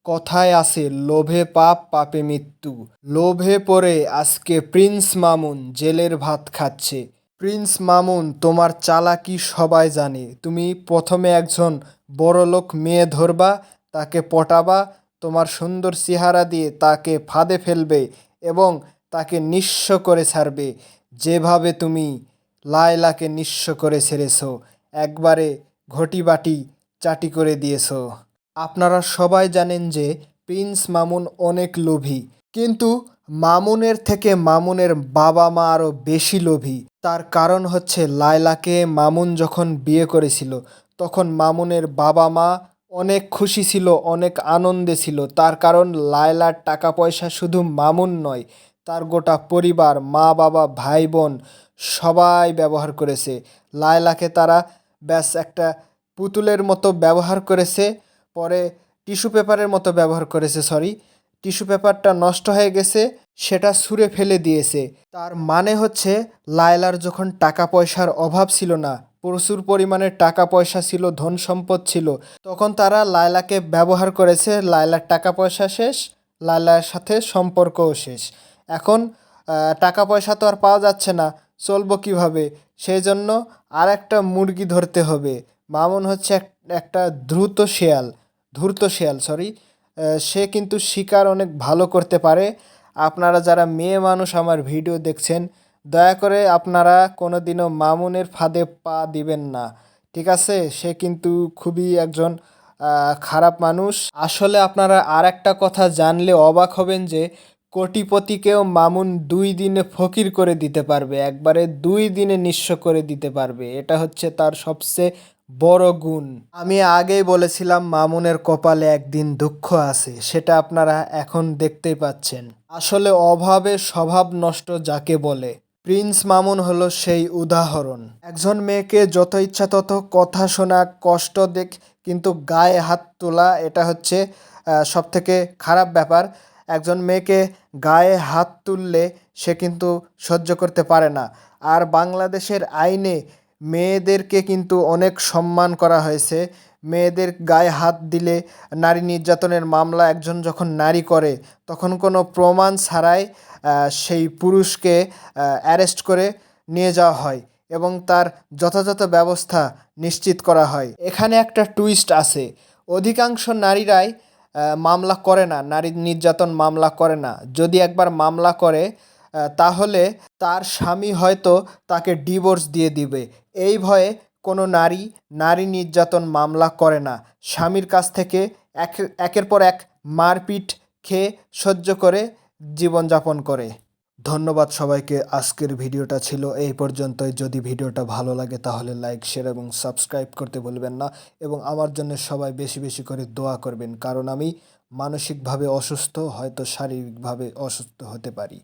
কথায় আছে লোভে পাপ পাপে মৃত্যু। লোভে পড়ে আজকে প্রিন্স মামুন জেলের ভাত খাচ্ছে। প্রিন্স মামুন, তোমার চালাকি সবাই জানে। তুমি প্রথমে একজন বড়লোক মেয়ে ধরবা, তাকে পটাবা, তোমার সুন্দর চেহারা দিয়ে তাকে ফাঁদে ফেলবে এবং তাকে নিঃস্ব করে ছাড়বে, যেভাবে তুমি লায়লাকে নিঃস্ব করে ছেড়েছো। একবারে ঘটি বাটি চাটি করে দিয়েছো। আপনারা সবাই জানেন যে প্রিন্স মামুন অনেক লোভী, কিন্তু মামুনের থেকে মামুনের বাবা মা আরও বেশি লোভী। তার কারণ হচ্ছে লায়লাকে মামুন যখন বিয়ে করেছিল তখন মামুনের বাবা মা অনেক খুশি ছিল, অনেক আনন্দে ছিল। তার কারণ লায়লার টাকা পয়সা শুধু মামুন নয়, তার গোটা পরিবার, মা বাবা ভাই বোন সবাই ব্যবহার করেছে। লায়লাকে তারা ব্যাস একটা পুতুলের মতো ব্যবহার করেছে। পরে টিস্যু পেপারের মতো ব্যবহার করেছে, সরি, টিস্যু পেপারটা নষ্ট হয়ে গেছে, সেটা ছুঁড়ে ফেলে দিয়েছে। তার মানে হচ্ছে লায়লার যখন টাকা পয়সার অভাব ছিল না, প্রচুর পরিমাণে টাকা পয়সা ছিল, ধন সম্পদ ছিল, তখন তারা লায়লাকে ব্যবহার করেছে। লায়লার টাকা পয়সা শেষ, লায়লার সাথে সম্পর্কও শেষ। এখন টাকা পয়সা তো আর পাওয়া যাচ্ছে না, চলবো কীভাবে? সেই জন্য আর একটা মুরগি ধরতে হবে। মামুন হচ্ছে একটা ধূর্ত শেয়াল, সরি। সে কিন্তু শিকার অনেক ভালো করতে পারে। আপনারা যারা মেয়ে মানুষ আমার ভিডিও দেখছেন, দয়া করে আপনারা কোনো দিনও মামুনের ফাঁদে পা দিবেন না, ঠিক আছে? সে কিন্তু খুবই একজন খারাপ মানুষ। আসলে আপনারা আর একটা কথা জানলে অবাক হবেন যে কোটিপতিকেও মামুন 2 দিনে ফকির করে দিতে পারবে, একবারে 2 দিনে নিঃস্ব করে দিতে পারবে। এটা হচ্ছে তার সবচেয়ে বড় গুণ। আমি আগেই বলেছিলাম মামুনের কপালে একদিন দুঃখ আছে, সেটা আপনারা এখন দেখতেই পাচ্ছেন। আসলে অভাবে স্বভাব নষ্ট যাকে বলে, প্রিন্স মামুন হলো সেই উদাহরণ। একজন মেয়েকে যত ইচ্ছা তত কথা শোনা, কষ্ট দেখ, কিন্তু গায়ে হাত তোলা, এটা হচ্ছে সবথেকে খারাপ ব্যাপার। একজন মেয়েকে গায়ে হাত তুললে সে কিন্তু সহ্য করতে পারে না। আর বাংলাদেশের আইনে মেয়েদেরকে কিন্তু অনেক সম্মান করা হয়েছে। মেয়েদের গায়ে হাত দিলে নারী নির্যাতনের মামলা একজন যখন নারী করে, তখন কোনো প্রমাণ ছাড়াই সেই পুরুষকে অ্যারেস্ট করে নিয়ে যাওয়া হয় এবং তার যথাযথ ব্যবস্থা নিশ্চিত করা হয়। এখানে একটা টুইস্ট আছে, অধিকাংশ নারীরাই মামলা করে না, নারী নির্যাতন মামলা করে না। যদি একবার মামলা করে তাহলে তার স্বামী হয়তো তাকে ডিভোর্স দিয়ে দিবে। এই ভয়ে কোনো নারী নির্যাতন মামলা করে না। স্বামীর কাছ থেকে একের পর এক মারপিট খেয়ে সহ্য করে জীবনযাপন করে। ধন্যবাদ সবাইকে। আজকের ভিডিওটা ছিল এই পর্যন্তই। যদি ভিডিওটা ভালো লাগে তাহলে লাইক, শেয়ার এবং সাবস্ক্রাইব করতে ভুলবেন না এবং আমার জন্য সবাই বেশি বেশি করে দোয়া করবেন, কারণ আমি মানসিকভাবে অসুস্থ, হয়তো শারীরিকভাবে অসুস্থ হতে পারি।